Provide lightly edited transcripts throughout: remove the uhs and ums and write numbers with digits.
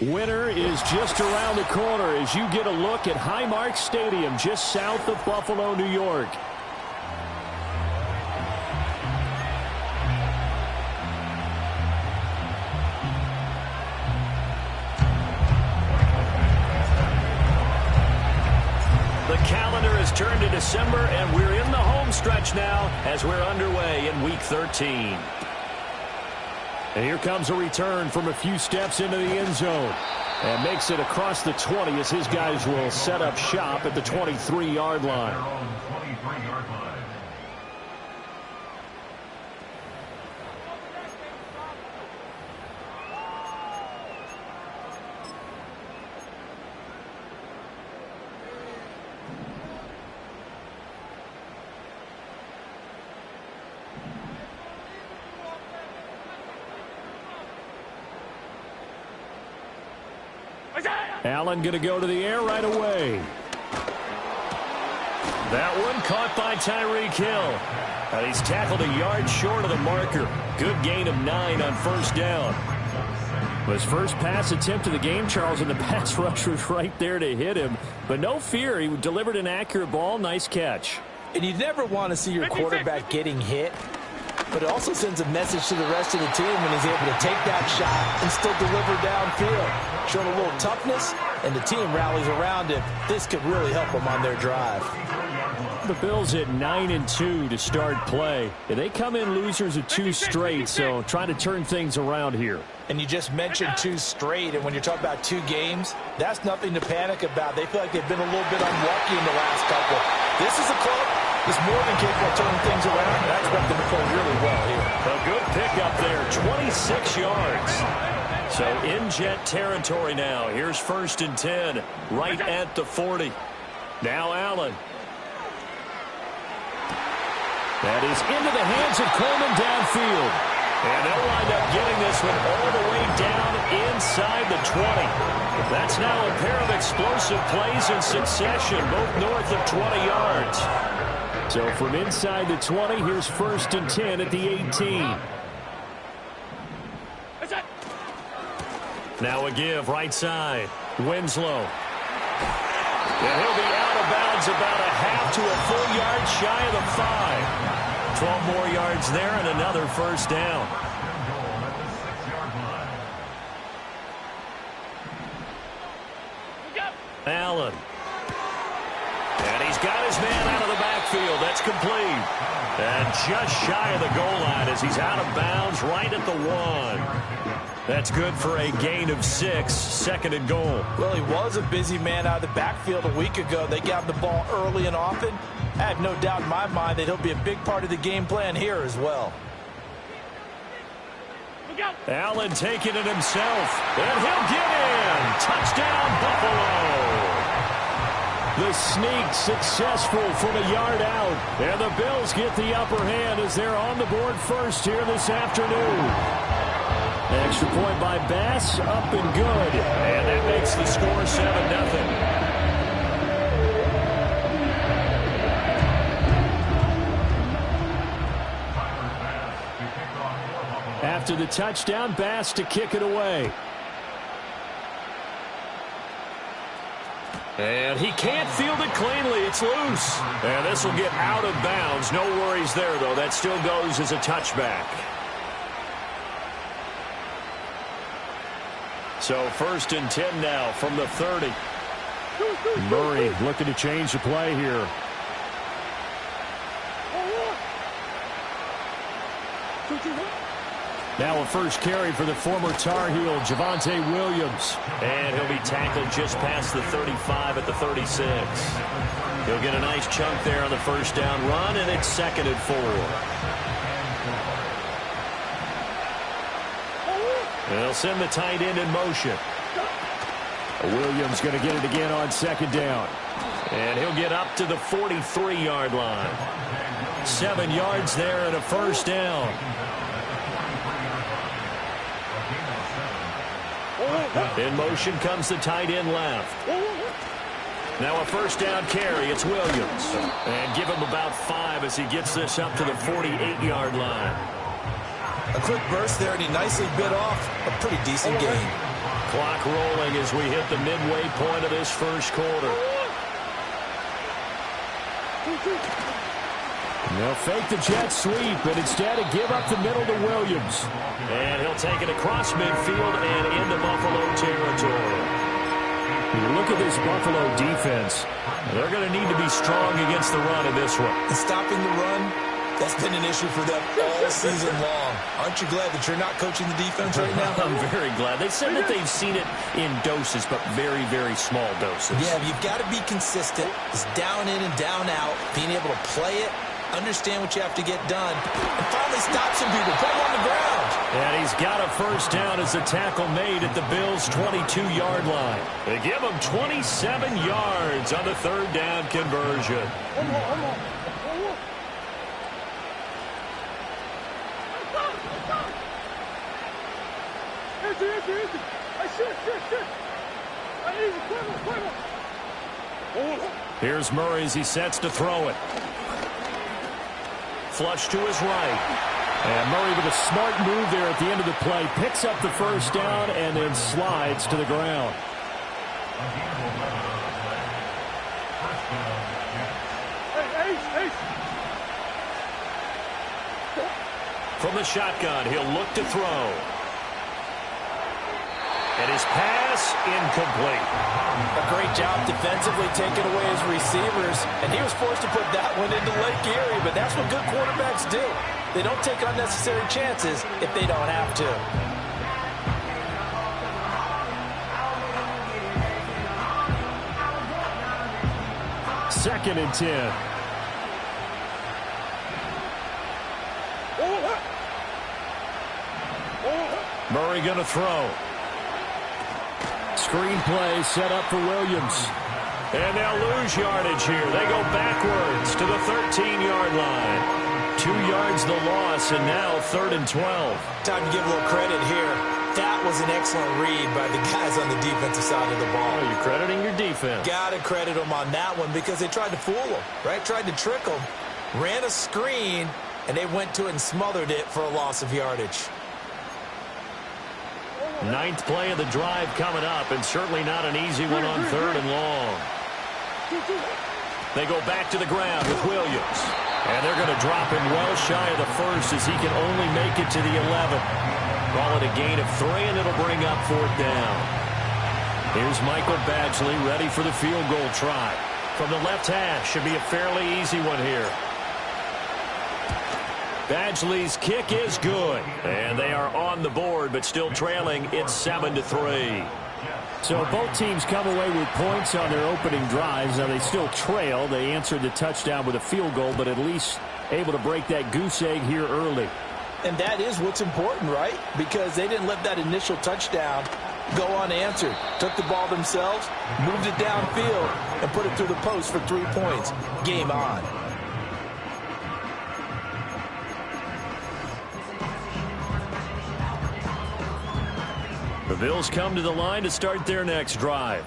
Winter is just around the corner as you get a look at Highmark Stadium just south of Buffalo, New York. The calendar has turned to December, and we're in the home stretch now as we're underway in Week 13. And here comes a return from a few steps into the end zone. And makes it across the 20 as his guys will set up shop at the 23-yard line. Allen going to go to the air right away. That one caught by Tyreek Hill. And he's tackled a yard short of the marker. Good gain of 9 on first down. His first pass attempt of the game, Charles, and the pass rush was right there to hit him. But no fear, he delivered an accurate ball. Nice catch. And you never want to see your quarterback getting hit. But it also sends a message to the rest of the team when he's able to take that shot and still deliver downfield. Showing a little toughness, and the team rallies around him. This could really help them on their drive. The Bills at 9-2 to start play. They come in losers of 2 straight, so trying to turn things around here. And you just mentioned 2 straight, and when you're talking about 2 games, that's nothing to panic about. They feel like they've been a little bit unlucky in the last couple. This is a club that's more than capable of turning things around, and I expect them to play really well here. A good pickup there, 26 yards. So in Jet territory now. Here's 1st and 10, right at the 40. Now Allen. That is into the hands of Coleman downfield. And they'll wind up getting this one all the way down inside the 20. That's now a pair of explosive plays in succession, both north of 20 yards. So from inside the 20, here's 1st and 10 at the 18. Now a give right side. Winslow. And he'll be out of bounds about a half to a full yard shy of the 5. 12 more yards there and another first down. Allen. And he's got his man out of the backfield. That's complete. And just shy of the goal line as he's out of bounds right at the 1. That's good for a gain of 6, 2nd and goal. Well, he was a busy man out of the backfield a week ago. They got the ball early and often. I have no doubt in my mind that he'll be a big part of the game plan here as well. Allen taking it himself, and he'll get in. Touchdown, Buffalo. The sneak successful from a yard out, and the Bills get the upper hand as they're on the board first here this afternoon. Extra point by Bass, up and good. And that makes the score 7-0. After the touchdown, Bass to kick it away. And he can't field it cleanly. It's loose. And this will get out of bounds. No worries there, though. That still goes as a touchback. So 1st and 10 now from the 30. Murray looking to change the play here. Now a first carry for the former Tar Heel, Javonte Williams. And he'll be tackled just past the 35 at the 36. He'll get a nice chunk there on the first down run, and it's 2nd and 4. They'll send the tight end in motion. Williams going to get it again on 2nd down. And he'll get up to the 43-yard line. 7 yards there and a first down. In motion comes the tight end left. Now a first down carry. It's Williams. And give him about 5 as he gets this up to the 48-yard line. A quick burst there, and he nicely bit off a pretty decent gain. Clock rolling as we hit the midway point of this first quarter. They'll fake the jet sweep, but instead give up the middle to Williams. And he'll take it across midfield and into Buffalo territory. You look at this Buffalo defense, they're going to need to be strong against the run in this one. And stopping the run, that's been an issue for them all season long. Aren't you glad that you're not coaching the defense right now? I'm very glad. They said that they've seen it in doses, but very, very small doses. Yeah, you've got to be consistent. It's down in and down out, being able to play it, understand what you have to get done, and finally stop some people, put them on the ground. And he's got a first down as the tackle made at the Bills' 22-yard line. They give him 27 yards on the third down conversion. Here's Murray as he sets to throw it. Flush to his right. And Murray with a smart move there at the end of the play. Picks up the first down and then slides to the ground. From the shotgun, he'll look to throw. And his pass incomplete. A great job defensively taking away his receivers. And he was forced to put that one into Lake Erie. But that's what good quarterbacks do. They don't take unnecessary chances if they don't have to. Second and 10. Murray going to throw. Screen play set up for Williams. And they'll lose yardage here. They go backwards to the 13-yard line. 2 yards the loss, and now 3rd and 12. Time to give a little credit here. That was an excellent read by the guys on the defensive side of the ball. Oh, you're crediting your defense. Got to credit them on that one because they tried to fool them, right? Tried to trick them. Ran a screen, and they went to it and smothered it for a loss of yardage. 9th play of the drive coming up, and certainly not an easy one on 3rd and long. They go back to the ground with Williams. And they're going to drop him well shy of the first as he can only make it to the 11. Call it a gain of 3, and it'll bring up 4th down. Here's Michael Badgley ready for the field goal try. From the left hash, should be a fairly easy one here. Badgley's kick is good. And they are on the board, but still trailing. It's 7-3. So both teams come away with points on their opening drives. Now they still trail. They answered the touchdown with a field goal, but at least able to break that goose egg here early. And that is what's important, right? Because they didn't let that initial touchdown go unanswered. Took the ball themselves, moved it downfield, and put it through the post for 3 points. Game on. The Bills come to the line to start their next drive.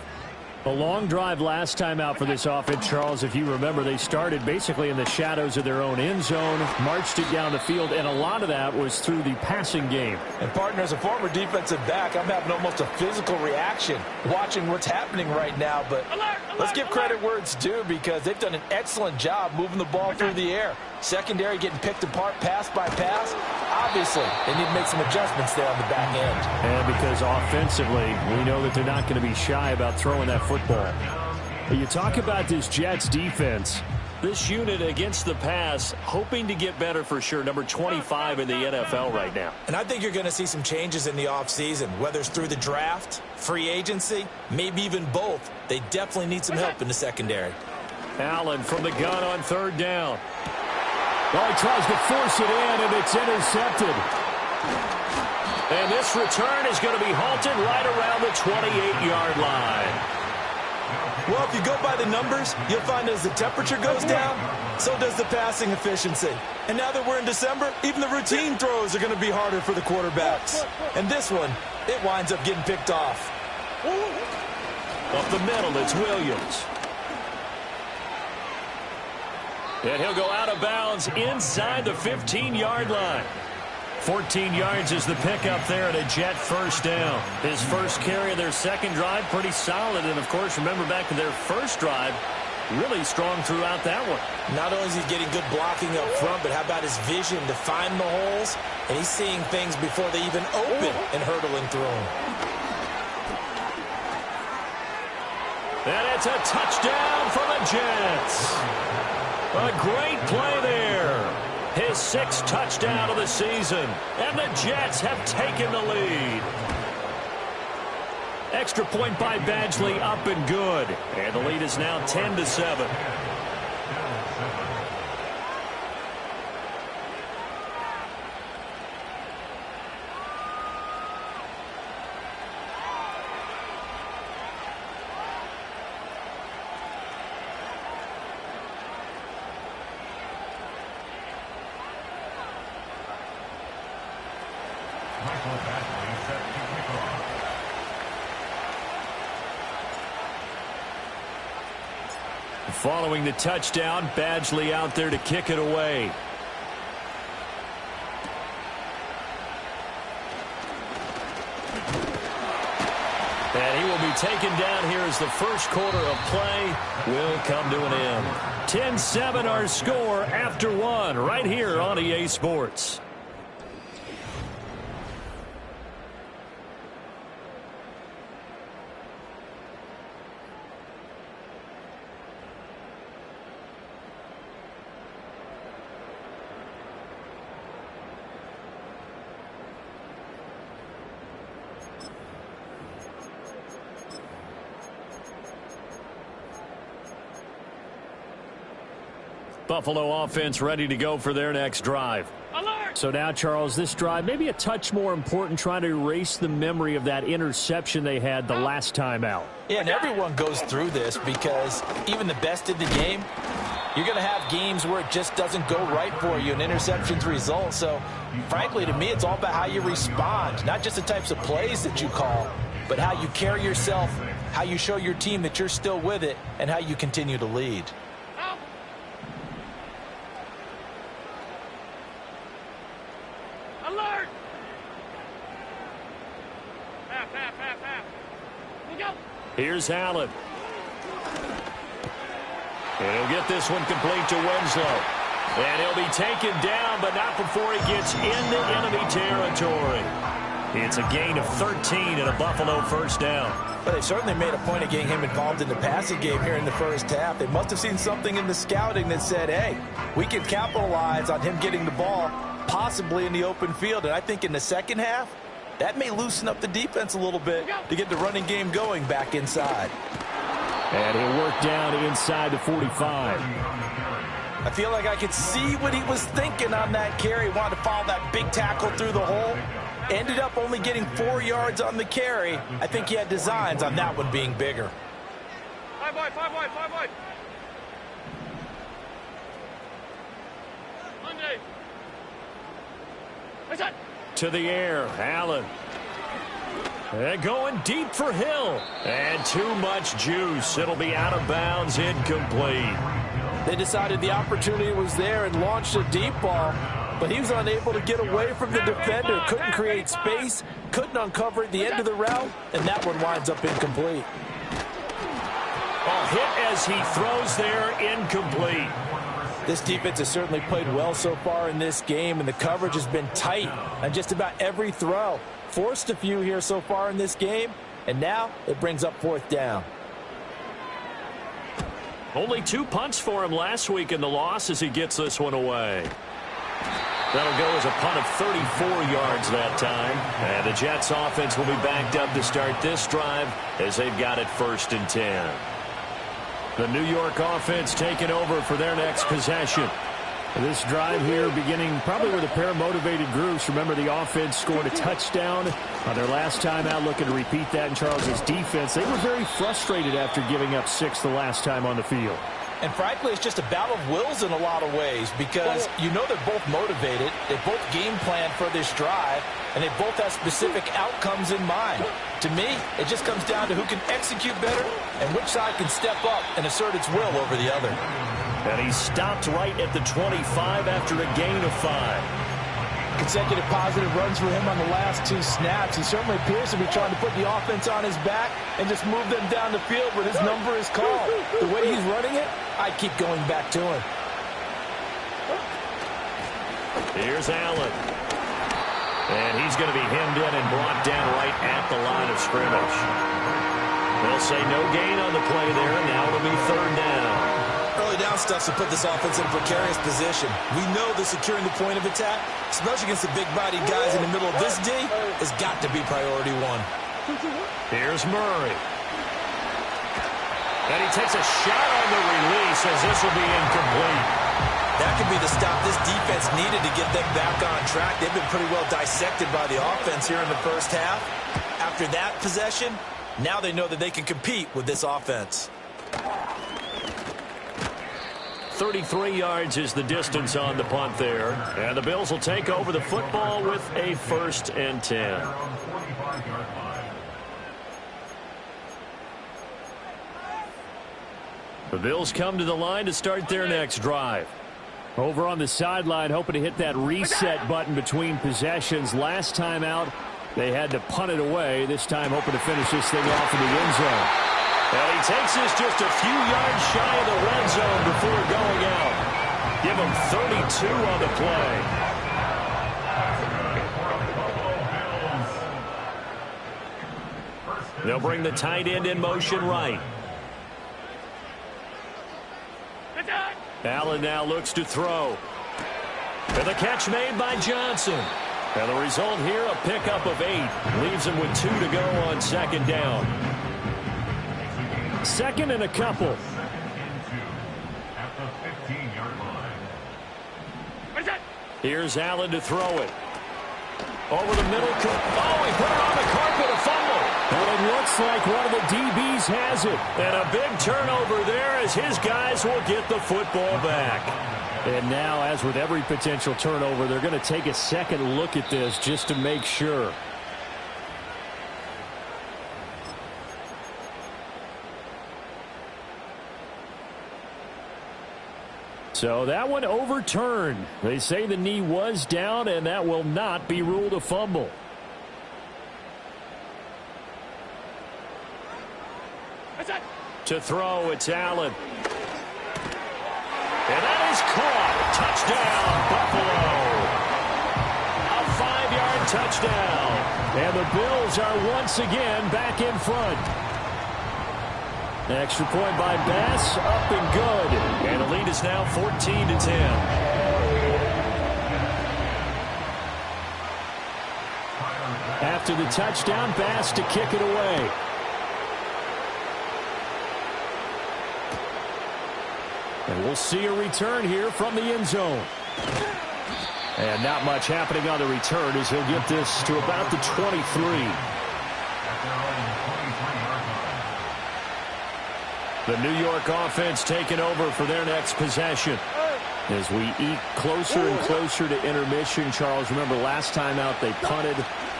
A long drive last time out for this offense, Charles. If you remember, they started basically in the shadows of their own end zone, marched it down the field, and a lot of that was through the passing game. And, partner, as a former defensive back, I'm having almost a physical reaction watching what's happening right now. But let's give credit where it's due because they've done an excellent job moving the ball through the air. Secondary getting picked apart pass by pass. Obviously, they need to make some adjustments there on the back end. And because offensively, we know that they're not going to be shy about throwing that football. You talk about this Jets defense. This unit against the pass, hoping to get better for sure. Number 25 in the NFL right now. And I think you're going to see some changes in the offseason, whether it's through the draft, free agency, maybe even both. They definitely need some help in the secondary. Allen from the gun on 3rd down. Well, he tries to force it in, and it's intercepted. And this return is going to be halted right around the 28-yard line. Well, if you go by the numbers, you'll find as the temperature goes down, so does the passing efficiency. And now that we're in December, even the routine throws are going to be harder for the quarterbacks. And this one, it winds up getting picked off. Up the middle, it's Williams. And he'll go out of bounds inside the 15-yard line. 14 yards is the pickup there at a Jet first down. His first carry of their second drive, pretty solid. And, of course, remember back to their first drive, really strong throughout that one. Not only is he getting good blocking up front, but how about his vision to find the holes? And he's seeing things before they even open and hurdling through them. And it's a touchdown for the Jets. A great play there. His sixth touchdown of the season. And the Jets have taken the lead. Extra point by Badgley, up and good. And the lead is now 10-7. Following the touchdown, Badgley out there to kick it away. And he will be taken down here as the first quarter of play will come to an end. 10-7 our score after one right here on EA Sports. Buffalo offense ready to go for their next drive. Alert! So now, Charles, this drive maybe a touch more important, trying to erase the memory of that interception they had the last time out. Yeah, and everyone goes through this because even the best in the game, you're going to have games where it just doesn't go right for you and interceptions result. So, frankly, to me, it's all about how you respond, not just the types of plays that you call, but how you carry yourself, how you show your team that you're still with it, and how you continue to lead. Alert! Half. We go. Here's Allen. And he'll get this one complete to Winslow. And he'll be taken down, but not before he gets into enemy territory. It's a gain of 13 and a Buffalo first down. But they certainly made a point of getting him involved in the passing game here in the first half. They must have seen something in the scouting that said, hey, we can capitalize on him getting the ball possibly in the open field. And I think in the second half, that may loosen up the defense a little bit to get the running game going back inside. And he'll work down inside the 45. I feel like I could see what he was thinking on that carry. Wanted to follow that big tackle through the hole. Ended up only getting 4 yards on the carry. I think he had designs on that one being bigger. Five wide. Monday. To the air, Allen. And going deep for Hill. And too much juice. It'll be out of bounds, incomplete. They decided the opportunity was there and launched a deep ball, but he was unable to get away from the defender. Couldn't create space, couldn't uncover at the end of the route, and that one winds up incomplete. A hit as he throws there, incomplete. This defense has certainly played well so far in this game, and the coverage has been tight on just about every throw. Forced a few here so far in this game, and now it brings up fourth down. Only 2 punts for him last week in the loss as he gets this one away. That'll go as a punt of 34 yards that time. And the Jets offense will be backed up to start this drive as they've got it 1st and 10. The New York offense taking over for their next possession. This drive here beginning probably with a pair of motivated groups. Remember, the offense scored a touchdown on their last time out, looking to repeat that in Charles's defense. They were very frustrated after giving up 6 the last time on the field. And frankly, it's just a battle of wills in a lot of ways because you know they're both motivated. They both game plan for this drive, and they both have specific outcomes in mind. To me, it just comes down to who can execute better and which side can step up and assert its will over the other. And he stopped right at the 25 after a gain of 5. Consecutive positive runs for him on the last 2 snaps. He certainly appears to be trying to put the offense on his back and just move them down the field, but his number is called. The way he's running it, I keep going back to him. Here's Allen. And he's going to be hemmed in and brought down right at the line of scrimmage. They'll say no gain on the play there, and now it'll be 3rd down. Early down stuff to put this offense in a precarious position. We know that securing the point of attack, especially against the big-bodied guys in the middle of this D, has got to be priority 1. Here's Murray. And he takes a shot on the release as this will be incomplete. That could be the stop this defense needed to get them back on track. They've been pretty well dissected by the offense here in the first half. After that possession, now they know that they can compete with this offense. 33 yards is the distance on the punt there. And the Bills will take over the football with a 1st and 10. The Bills come to the line to start their next drive. Over on the sideline, hoping to hit that reset button between possessions. Last time out, they had to punt it away. This time hoping to finish this thing off in the end zone. And he takes this just a few yards shy of the red zone before going out. Give him 32 on the play. They'll bring the tight end in motion right. Allen now looks to throw. And the catch made by Johnson. And the result here, a pickup of 8. Leaves him with 2 to go on 2nd down. 2nd and a couple. Here's Allen to throw it. Over the middle. Oh, he put it on the carpet, a fumble. And it looks like one of the DBs has it. And a big turnover there as his guys will get the football back. And now, as with every potential turnover, they're going to take a second look at this just to make sure. So that one overturned. They say the knee was down, and that will not be ruled a fumble. To throw, it's Allen. And that is caught. Touchdown, Buffalo. A 5-yard touchdown. And the Bills are once again back in front. Extra point by Bass, up and good. And the lead is now 14-10. After the touchdown, Bass to kick it away. And we'll see a return here from the end zone. And not much happening on the return as he'll get this to about the 23. The New York offense taking over for their next possession. As we eat closer and closer to intermission, Charles, remember last time out they punted.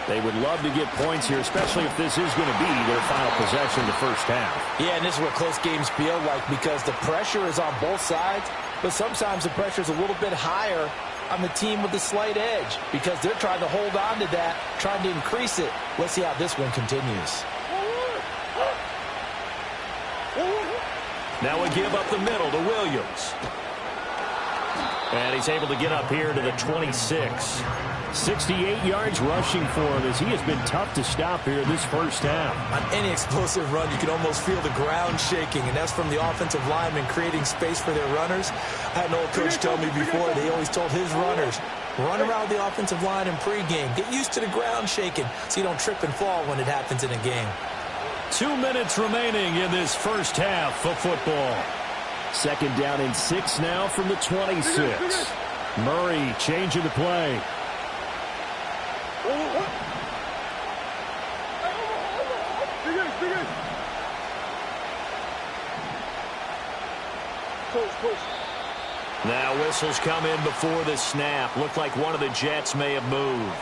They would love to get points here, especially if this is going to be their final possession in the first half. Yeah, and this is what close games feel like because the pressure is on both sides, but sometimes the pressure is a little bit higher on the team with the slight edge because they're trying to hold on to that, trying to increase it. Let's see how this one continues. Now we give up the middle to Williams. And he's able to get up here to the 26. 68 yards rushing for him as he has been tough to stop here this first half. On any explosive run, you can almost feel the ground shaking, and that's from the offensive linemen creating space for their runners. I had an old coach tell me before, they always told his runners, run around the offensive line in pregame. Get used to the ground shaking so you don't trip and fall when it happens in a game. 2 minutes remaining in this first half of football. Second down and 6 now from the 26. Murray changing the play. Now whistles come in before the snap. Looked like one of the Jets may have moved.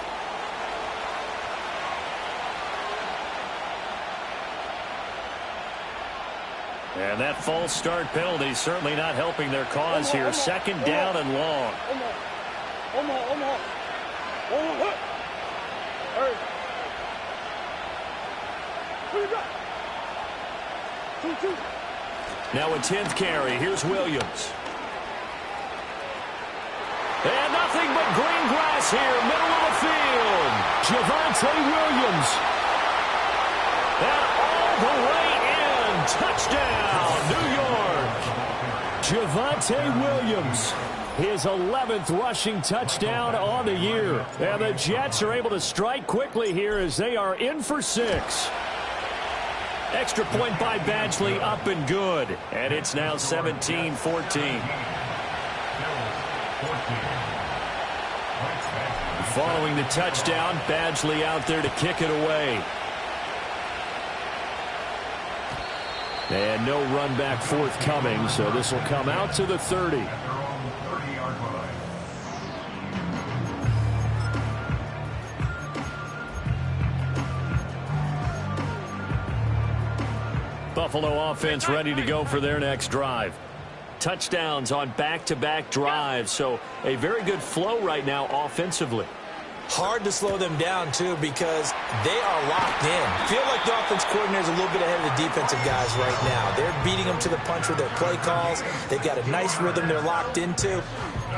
And that false start penalty certainly not helping their cause here. Second down and long. Now a 10th carry. Here's Williams. And nothing but green grass here, middle of the field. Javonte Williams. And all the way in. Touchdown, New York. Javonte Williams. His 11th rushing touchdown on the year. And the Jets are able to strike quickly here as they are in for 6. Extra point by Badgley, up and good. And it's now 17-14. Following the touchdown, Badgley out there to kick it away. And no run back forthcoming, so this will come out to the 30. Buffalo offense ready to go for their next drive. Touchdowns on back-to-back drives, so a very good flow right now offensively. Hard to slow them down, too, because they are locked in. Feel like the offense coordinator is a little bit ahead of the defensive guys right now. They're beating them to the punch with their play calls. They've got a nice rhythm they're locked into.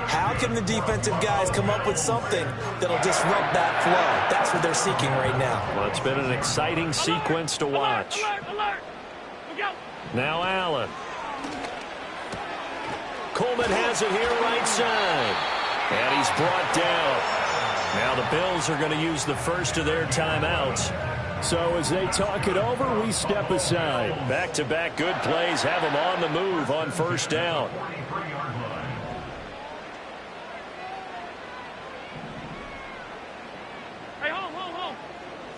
How can the defensive guys come up with something that'll disrupt that flow? That's what they're seeking right now. Well, it's been an exciting sequence to watch. Alert! Now Allen. Coleman has it here right side. And he's brought down. Now the Bills are going to use the first of their timeouts. So as they talk it over, we step aside. Back-to-back good plays have them on the move on first down. Hey, home.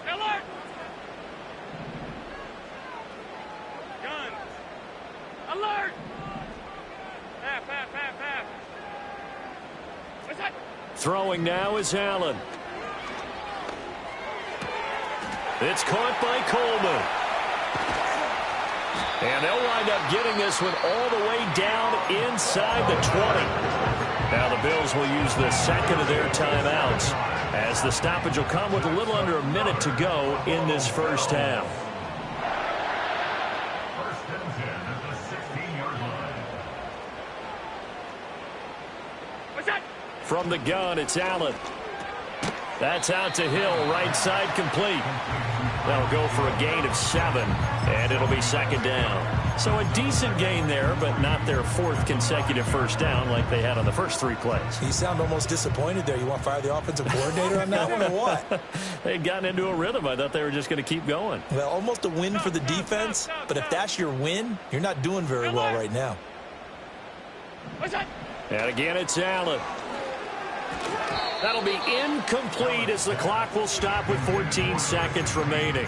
Stay alert. Gun. Alert. Pass. What's that? Throwing now is Allen. It's caught by Coleman. And they'll wind up getting this one all the way down inside the 20. Now the Bills will use the second of their timeouts as the stoppage will come with a little under a minute to go in this first half. What's that? From the gun, it's Allen. That's out to Hill, right side complete. That'll go for a gain of 7, and it'll be second down. So a decent gain there, but not their 4th consecutive first down like they had on the first 3 plays. You sound almost disappointed there. You want to fire the offensive coordinator on that one or what? They'd gotten into a rhythm. I thought they were just going to keep going. Well, almost a win for the defense, but if that's your win, you're not doing very well right now. What's that? And again, it's Allen. That'll be incomplete as the clock will stop with 14 seconds remaining.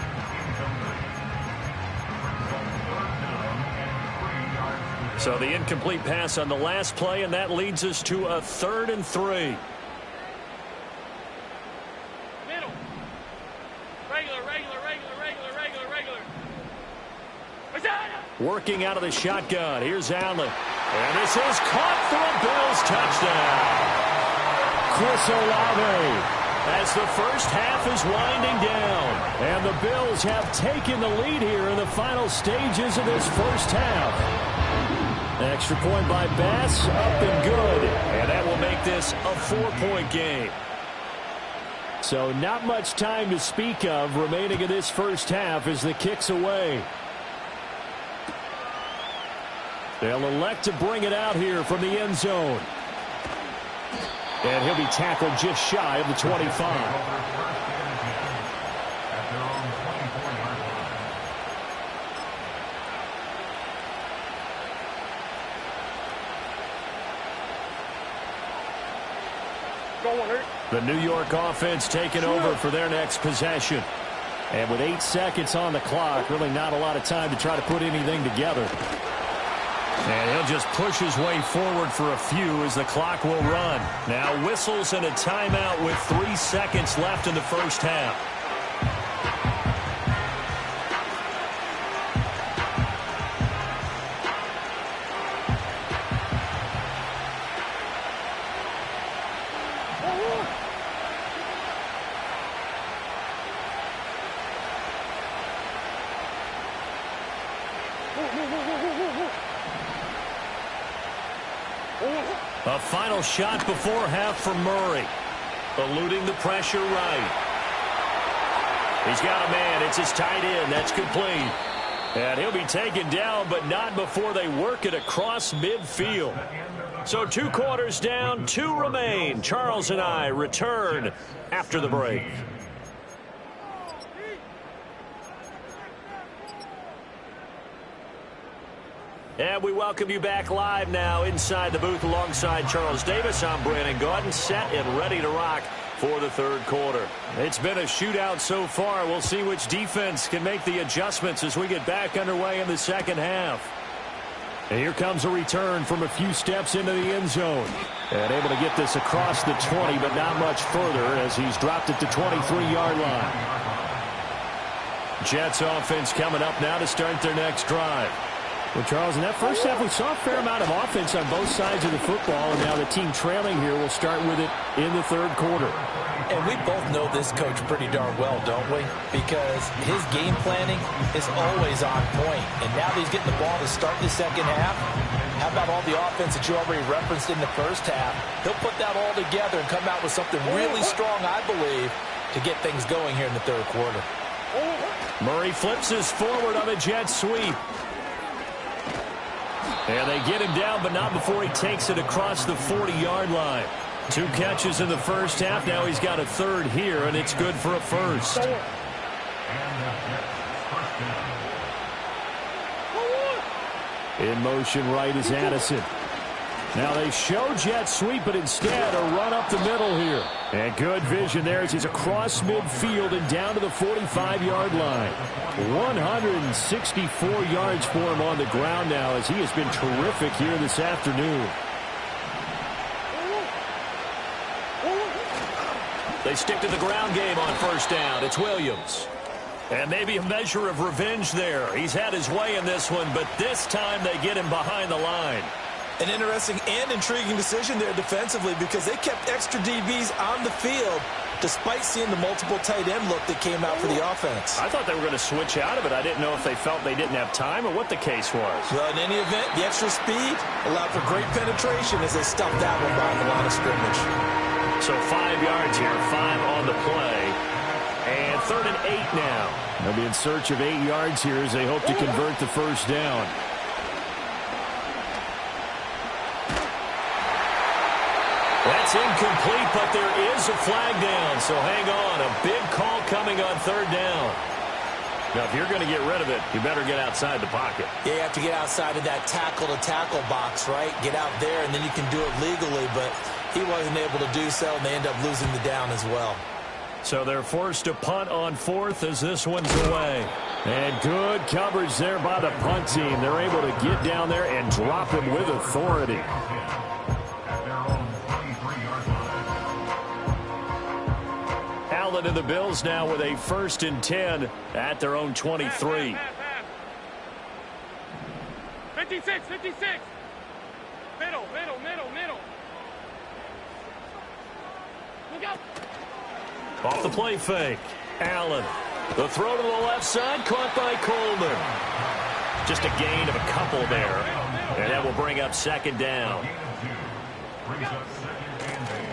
So the incomplete pass on the last play, and that leads us to a 3rd and 3. Middle. Regular. What's that? Working out of the shotgun. Here's Allen. And this is caught for a Bills touchdown. Chris Olave, as the first half is winding down. And the Bills have taken the lead here in the final stages of this first half. Extra point by Bass, up and good. And that will make this a 4-point game. So not much time to speak of remaining in this first half as the kick's away. They'll elect to bring it out here from the end zone. And he'll be tackled just shy of the 25. The New York offense taking over for their next possession. And with 8 seconds on the clock, really not a lot of time to try to put anything together. And he'll just push his way forward for a few as the clock will run. Now whistles and a timeout with 3 seconds left in the first half. A final shot before half for Murray. Eluding the pressure right. He's got a man. It's his tight end. That's complete. And he'll be taken down, but not before they work it across midfield. So 2 quarters down, 2 remain. Charles and I return after the break. And we welcome you back live now inside the booth alongside Charles Davis. I'm Brandon Gaudin, set and ready to rock for the third quarter. It's been a shootout so far. We'll see which defense can make the adjustments as we get back underway in the second half. And here comes a return from a few steps into the end zone. And able to get this across the 20, but not much further as he's dropped it to 23-yard line. Jets offense coming up now to start their next drive. Well, Charles, in that first half, we saw a fair amount of offense on both sides of the football, and now the team trailing here will start with it in the third quarter. And we both know this coach pretty darn well, don't we? Because his game planning is always on point. And now that he's getting the ball to start the second half, how about all the offense that you already referenced in the first half? He'll put that all together and come out with something really strong, I believe, to get things going here in the third quarter. Murray flips his forward on a jet sweep. And they get him down, but not before he takes it across the 40-yard line. 2 catches in the first half. Now he's got a third here, and it's good for a first. In motion right is Addison. Now they show jet sweep, but instead a run up the middle here. And good vision there as he's across midfield and down to the 45-yard line. 164 yards for him on the ground now as he has been terrific here this afternoon. They stick to the ground game on first down. It's Williams. And maybe a measure of revenge there. He's had his way in this one, but this time they get him behind the line. An interesting and intriguing decision there defensively because they kept extra DBs on the field despite seeing the multiple tight end look that came out for the offense. I thought they were going to switch out of it. I didn't know if they felt they didn't have time or what the case was. Well, in any event, the extra speed allowed for great penetration as they stuffed that one behind the line of scrimmage. So 5 yards here, 5 on the play. And 3rd and 8 now. They'll be in search of 8 yards here as they hope to convert the first down. That's incomplete, but there is a flag down, so hang on. A big call coming on 3rd down. Now, if you're going to get rid of it, you better get outside the pocket. Yeah, you have to get outside of that tackle-to-tackle box, right? Get out there, and then you can do it legally, but he wasn't able to do so, and they end up losing the down as well. So they're forced to punt on 4th as this one's away. And good coverage there by the punt team. They're able to get down there and drop him with authority. Allen and the Bills now with a 1st and 10 at their own 23. 56, 56. Middle. Look out. Off the play fake. Allen. The throw to the left side, caught by Coleman. Just a gain of a couple there. And that will bring up 2nd down.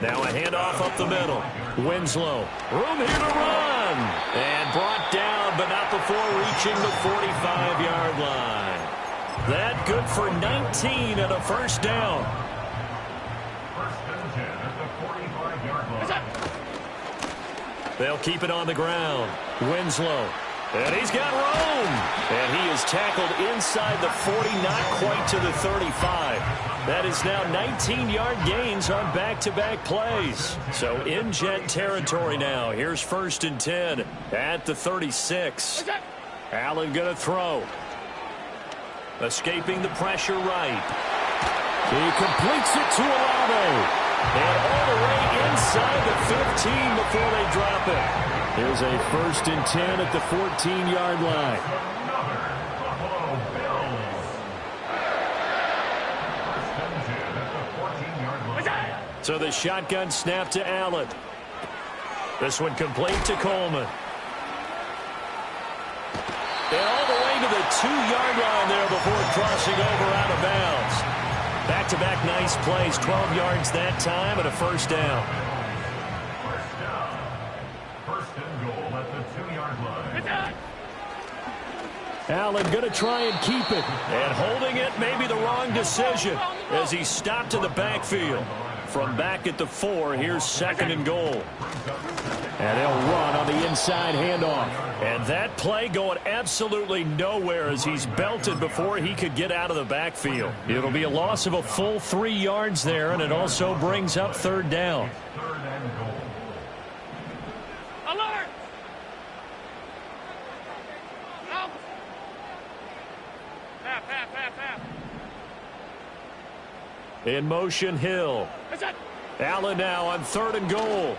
Now a handoff up the middle. Winslow. Room here to run. And brought down, but not before reaching the 45-yard line. That good for 19 and a first down. They'll keep it on the ground. Winslow. And he's got room. And he is tackled inside the 40, not quite to the 35. That is now 19-yard gains on back-to-back plays. So in Jet territory now. Here's 1st and 10 at the 36. Allen going to throw. Escaping the pressure right. He completes it to Olave. And all the way inside the 15 before they drop it. Here's a 1st and 10 at the 14-yard line. So the shotgun snap to Allen. This one complete to Coleman. And all the way to the 2-yard line there before crossing over out of bounds. Back back-to-back nice plays. 12 yards that time and a first down. First and goal at the 2-yard line. Allen going to try and keep it. And holding it may be the wrong decision as he stopped in the backfield. From back at the 4, here's second and goal. And they'll run on the inside handoff. And that play going absolutely nowhere as he's belted before he could get out of the backfield. It'll be a loss of a full 3 yards there, and it also brings up third down. Alert! Out! Half. In motion, Hill. That's it. Allen now on third and goal.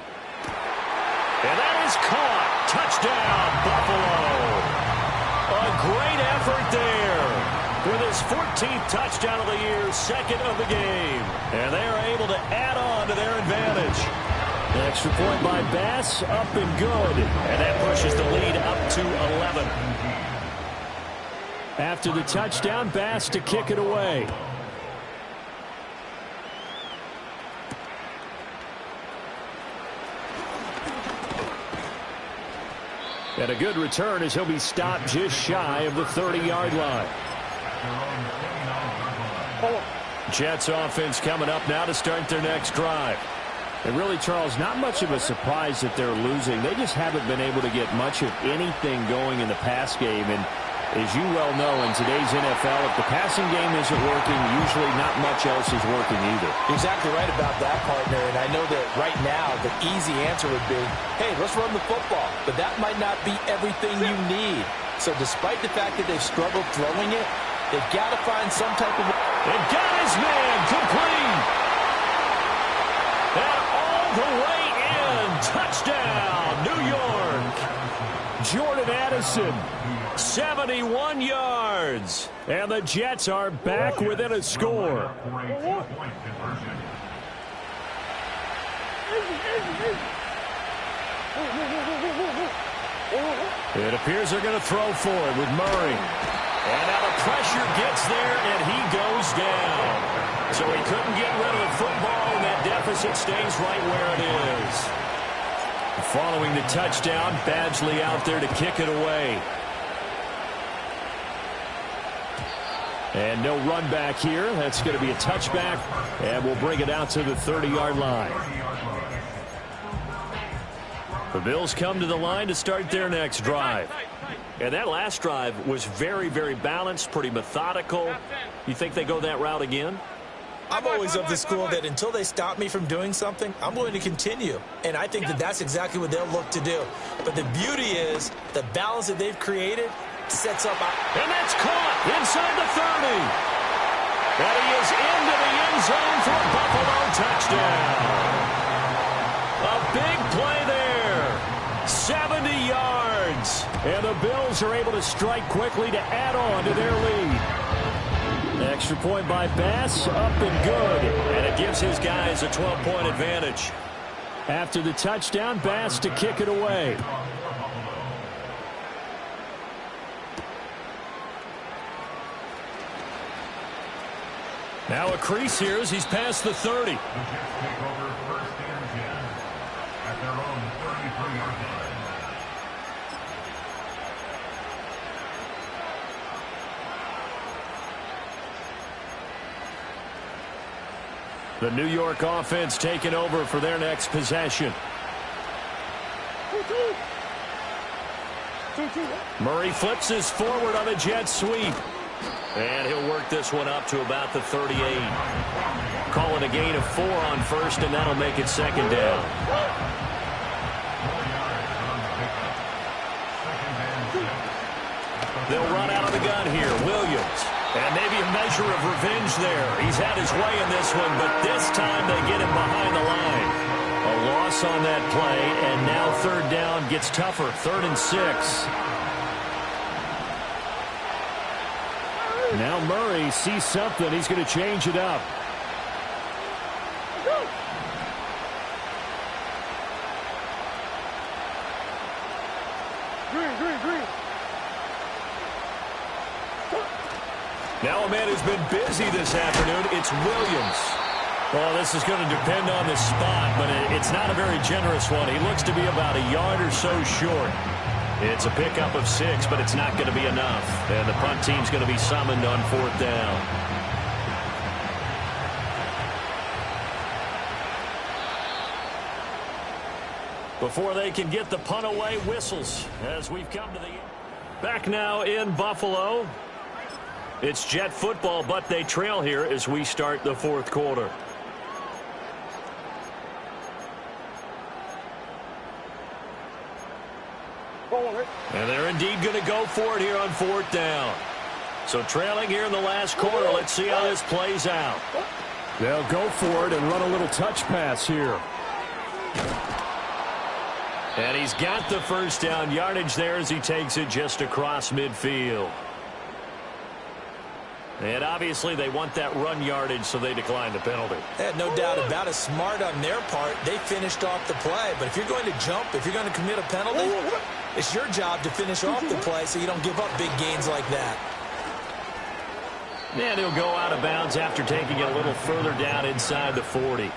And that is caught. Touchdown, Buffalo. A great effort there with his 14th touchdown of the year, second of the game. And they are able to add on to their advantage. The extra point by Bass, up and good. And that pushes the lead up to 11. After the touchdown, Bass to kick it away. And a good return as he'll be stopped just shy of the 30-yard line. Jets offense coming up now to start their next drive. And really, Charles, not much of a surprise that they're losing. They just haven't been able to get much of anything going in the pass game. And as you well know, in today's NFL, if the passing game isn't working, usually not much else is working either. You're exactly right about that, partner. And I know that right now the easy answer would be, hey, let's run the football. But that might not be everything you need. So despite the fact that they've struggled throwing it, they've got to find some type of... And got his man complete. And all the way in. Touchdown, New York. Jordan Addison, 71 yards. And the Jets are back within a score. It appears they're going to throw for it with Murray. And now the pressure gets there, and he goes down. So he couldn't get rid of the football, and that deficit stays right where it is. Following the touchdown, Badgley out there to kick it away. And no run back here. That's going to be a touchback, and we'll bring it out to the 30-yard line. The Bills come to the line to start their next drive. And that last drive was very, very balanced, pretty methodical. You think they go that route again? I'm always of the school that until they stop me from doing something, I'm going to continue. And I think that that's exactly what they'll look to do. But the beauty is the balance that they've created sets up. And that's caught inside the 30. And he is into the end zone for a Buffalo touchdown. A big play there. 70 yards. And the Bills are able to strike quickly to add on to their lead. Extra point by Bass, up and good. And it gives his guys a 12-point advantage. After the touchdown, Bass to kick it away. Now a crease here as he's past the 30. The Jets take over first and 10 at their own 33-yard line. The New York offense taking over for their next possession. Murray flips his forward on a jet sweep. And he'll work this one up to about the 38. Calling a gain of 4 on first, and that'll make it second down. They'll run out of the gun here. Williams. And maybe a measure of revenge there. He's had his way in this one, but this time they get him behind the line. A loss on that play, and now third down gets tougher. 3rd and 6. Now Murray sees something. He's going to change it up. Green. Now a man who's been busy this afternoon, it's Williams. Well, this is going to depend on the spot, but it's not a very generous one. He looks to be about a yard or so short. It's a pickup of 6, but it's not going to be enough. And the punt team's going to be summoned on 4th down. Before they can get the punt away, whistles as we've come to the end. Back now in Buffalo. It's Jet football, but they trail here as we start the 4th quarter. And they're indeed going to go for it here on 4th down. So trailing here in the last quarter. Let's see how this plays out. They'll go for it and run a little touch pass here. And he's got the first down yardage there as he takes it just across midfield. And obviously they want that run yardage, so they decline the penalty. No doubt about it. Smart on their part. They finished off the play. But if you're going to jump, if you're going to commit a penalty, it's your job to finish off the play so you don't give up big gains like that. And he'll go out of bounds after taking it a little further down inside the 40.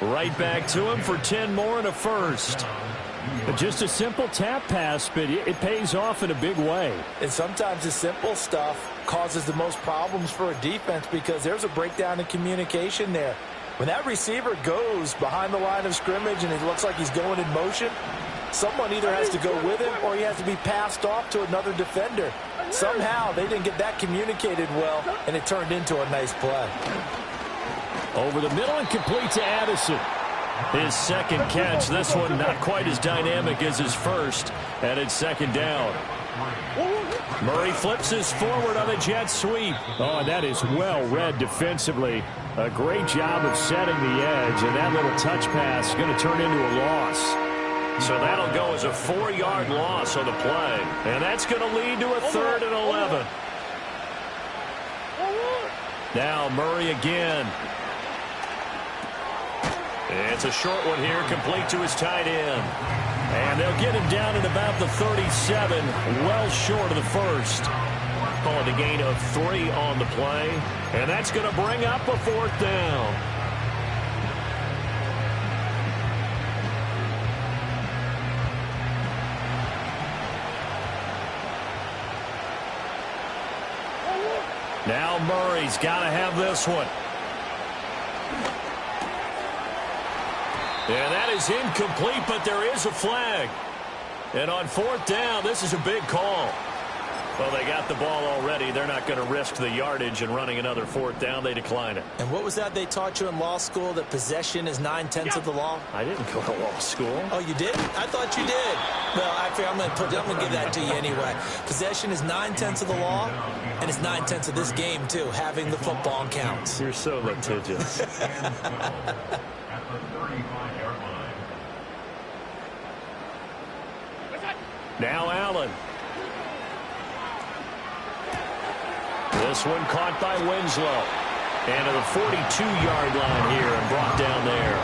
Right back to him for 10 more and a first. But just a simple tap pass, but it pays off in a big way. And sometimes the simple stuff causes the most problems for a defense because there's a breakdown in communication there. When that receiver goes behind the line of scrimmage and it looks like he's going in motion, someone either has to go with him or he has to be passed off to another defender. Somehow they didn't get that communicated well, and it turned into a nice play. Over the middle and complete to Addison. His second catch, this one not quite as dynamic as his first, and it's 2nd down. Murray flips us forward on the jet sweep. Oh, that is well read defensively. A great job of setting the edge, and that little touch pass is going to turn into a loss. So that'll go as a 4-yard loss on the play, and that's going to lead to a 3rd and 11. Now Murray again. It's a short one here, complete to his tight end. And they'll get him down at about the 37, well short of the first. Call it a gain of 3 on the play. And that's going to bring up a 4th down. Now Murray's got to have this one. And that is incomplete, but there is a flag. And on 4th down, this is a big call. Well, they got the ball already. They're not going to risk the yardage and running another 4th down. They decline it. And what was that they taught you in law school, that possession is 9/10 of the law? I didn't go to law school. Oh, you did? I thought you did. Well, actually, I'm going to give that to you anyway. Possession is 9/10 of the law, and it's 9/10 of this game, too, having the football counts. You're so litigious. Now Allen. This one caught by Winslow. And to the 42-yard line here and brought down there.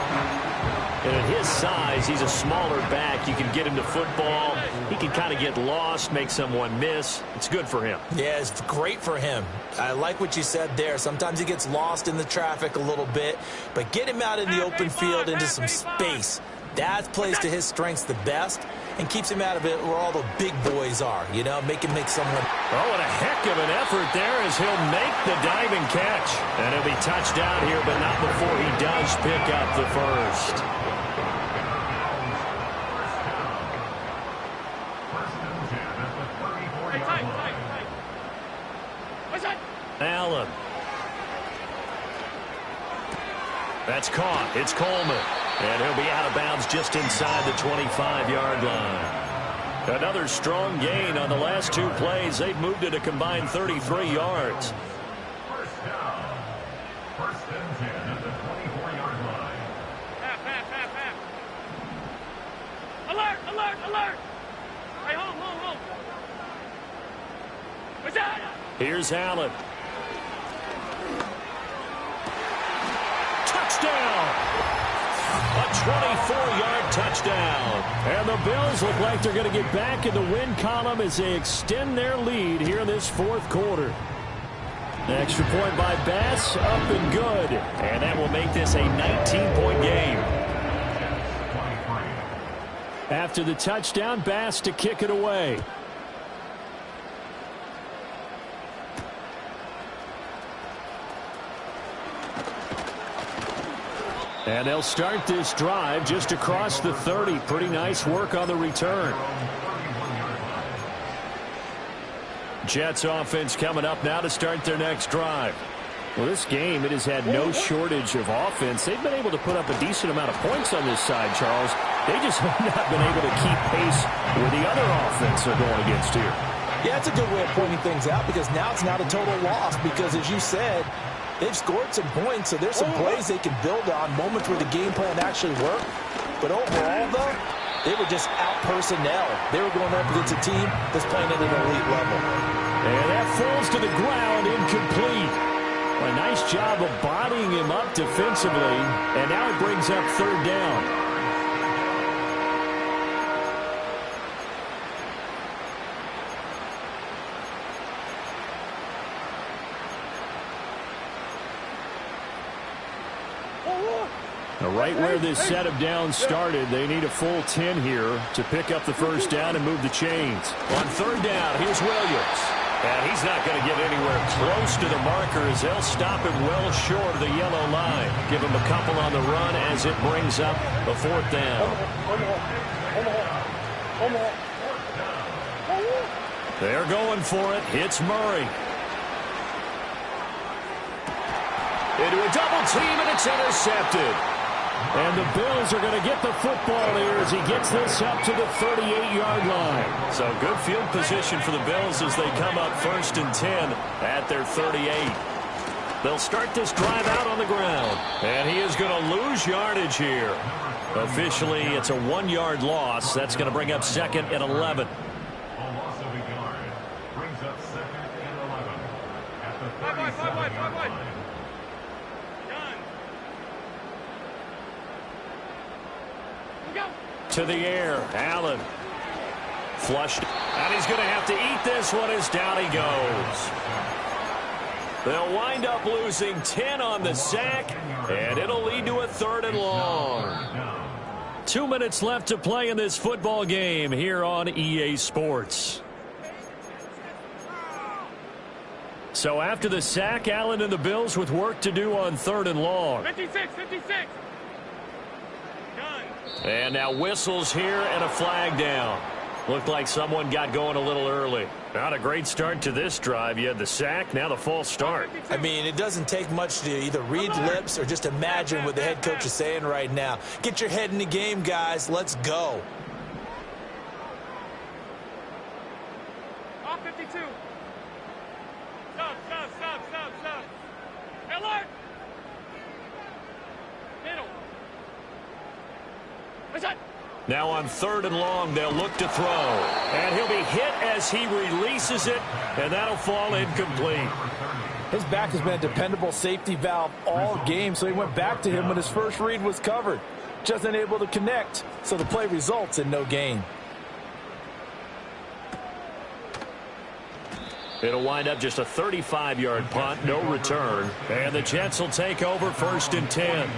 And at his size, he's a smaller back. You can get him to football. He can kind of get lost, make someone miss. It's good for him. Yeah, it's great for him. I like what you said there. Sometimes he gets lost in the traffic a little bit. But get him out in the open field into some space. That plays to his strengths the best and keeps him out of it where all the big boys are, you know, make him make someone. Oh, and a heck of an effort there as he'll make the diving catch. And he'll be touched down here, but not before he does pick up the first. Allen. That's caught. It's Coleman. And he'll be out of bounds just inside the 25-yard line. Another strong gain on the last 2 plays. They've moved it a combined 33 yards. First down. First and 10 at the 24-yard line. Half. Alert. Hey, hold. What's that? Here's Allen. Touchdown! A 24-yard touchdown. And the Bills look like they're going to get back in the win column as they extend their lead here in this 4th quarter. Extra point by Bass, up and good. And that will make this a 19-point game. After the touchdown, Bass to kick it away. And they'll start this drive just across the 30. Pretty nice work on the return. Jets offense coming up now to start their next drive. Well, this game, it has had no shortage of offense. They've been able to put up a decent amount of points on this side, Charles. They just have not been able to keep pace with the other offense they're going against here. Yeah, it's a good way of pointing things out because now it's not a total loss because, as you said, they've scored some points, so there's some plays they can build on, moments where the game plan actually worked. But overall, though, they were just out-personnel. They were going up against a team that's playing at an elite level. And that falls to the ground, incomplete. A nice job of bodying him up defensively, and now it brings up third down. Right where this set of downs started, they need a full 10 here to pick up the first down and move the chains. On third down, here's Williams. And he's not going to get anywhere close to the marker as they'll stop him well short of the yellow line. Give him a couple on the run as it brings up a fourth down. They're going for it. It's Murray. Into a double team, and it's intercepted. And the Bills are going to get the football here as he gets this up to the 38-yard line. So good field position for the Bills as they come up 1st and 10 at their 38. They'll start this drive out on the ground. And he is going to lose yardage here. Officially, it's a 1-yard loss. That's going to bring up 2nd and 11. A loss of a yard brings up 2nd and 11 at the 37-yard line. To the air, Allen. Flushed. And he's going to have to eat this one as down he goes. They'll wind up losing 10 on the sack, and it'll lead to a 3rd and long. 2 minutes left to play in this football game here on EA Sports. So after the sack, Allen and the Bills with work to do on 3rd and long. 56. And now whistles here and a flag down. Looked like someone got going a little early. Not a great start to this drive. You had the sack, now the false start. I mean, it doesn't take much to either read lips or just imagine what the head coach is saying right now. Get your head in the game, guys. Let's go. Off 52. Stop. Alert! Middle. Now on 3rd and long, they'll look to throw. And he'll be hit as he releases it, and that'll fall incomplete. His back has been a dependable safety valve all game, so he went back to him when his first read was covered. Just unable to connect, so the play results in no gain. It'll wind up just a 35-yard punt, no return. And the Jets will take over 1st and 10.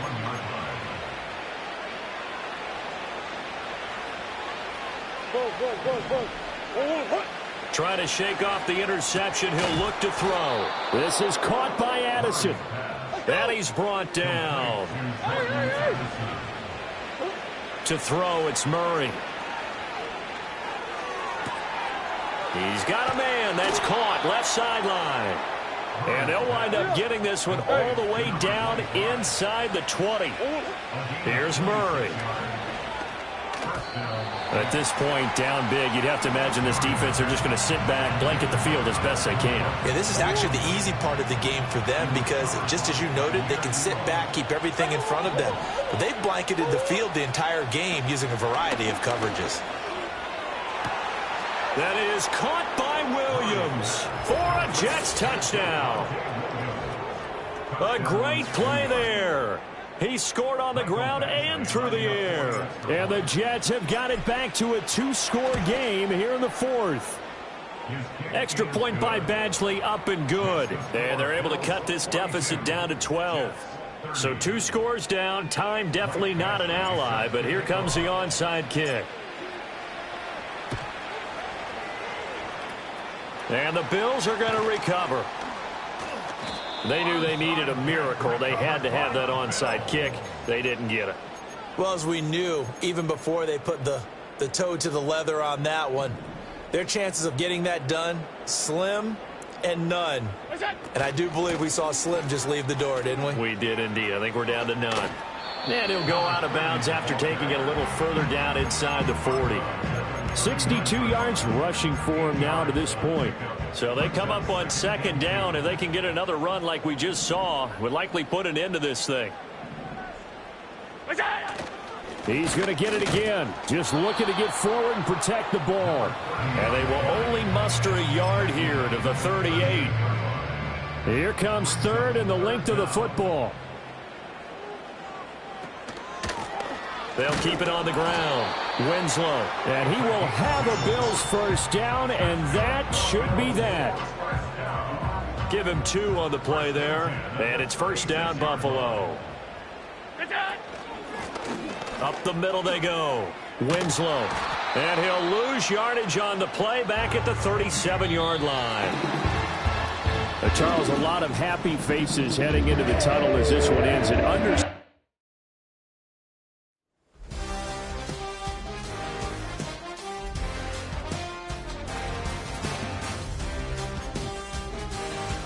Trying to shake off the interception. He'll look to throw. This is caught by Addison. And he's brought down. To throw, it's Murray. He's got a man. That's caught. Left sideline. And they'll wind up getting this one all the way down inside the 20. Here's Murray. At this point, down big, you'd have to imagine this defense are just going to sit back, blanket the field as best they can. Yeah, this is actually the easy part of the game for them because, just as you noted, they can sit back, keep everything in front of them. But they've blanketed the field the entire game using a variety of coverages. That is caught by Williams for a Jets touchdown. A great play there. He scored on the ground and through the air. And the Jets have got it back to a 2-score game here in the 4th. Extra point by Badgley, up and good. And they're able to cut this deficit down to 12. So 2 scores down. Time definitely not an ally, but here comes the onside kick. And the Bills are going to recover. They knew they needed a miracle. They had to have that onside kick. They didn't get it. Well, as we knew, even before they put the toe to the leather on that one, their chances of getting that done, slim and none. And I do believe we saw Slim just leave the door, didn't we? We did indeed. I think we're down to none. And he'll go out of bounds after taking it a little further down inside the 40. 62 yards rushing for him now to this point. So they come up on second down, and they can get another run like we just saw. Would likely put an end to this thing. He's going to get it again. Just looking to get forward and protect the ball. And they will only muster a yard here to the 38. Here comes third and the length of the football. They'll keep it on the ground. Winslow. And he will have a Bills first down, and that should be that. Give him 2 on the play there. And it's first down, Buffalo. Up the middle they go. Winslow. And he'll lose yardage on the play back at the 37-yard line. Charles, a lot of happy faces heading into the tunnel as this one ends. An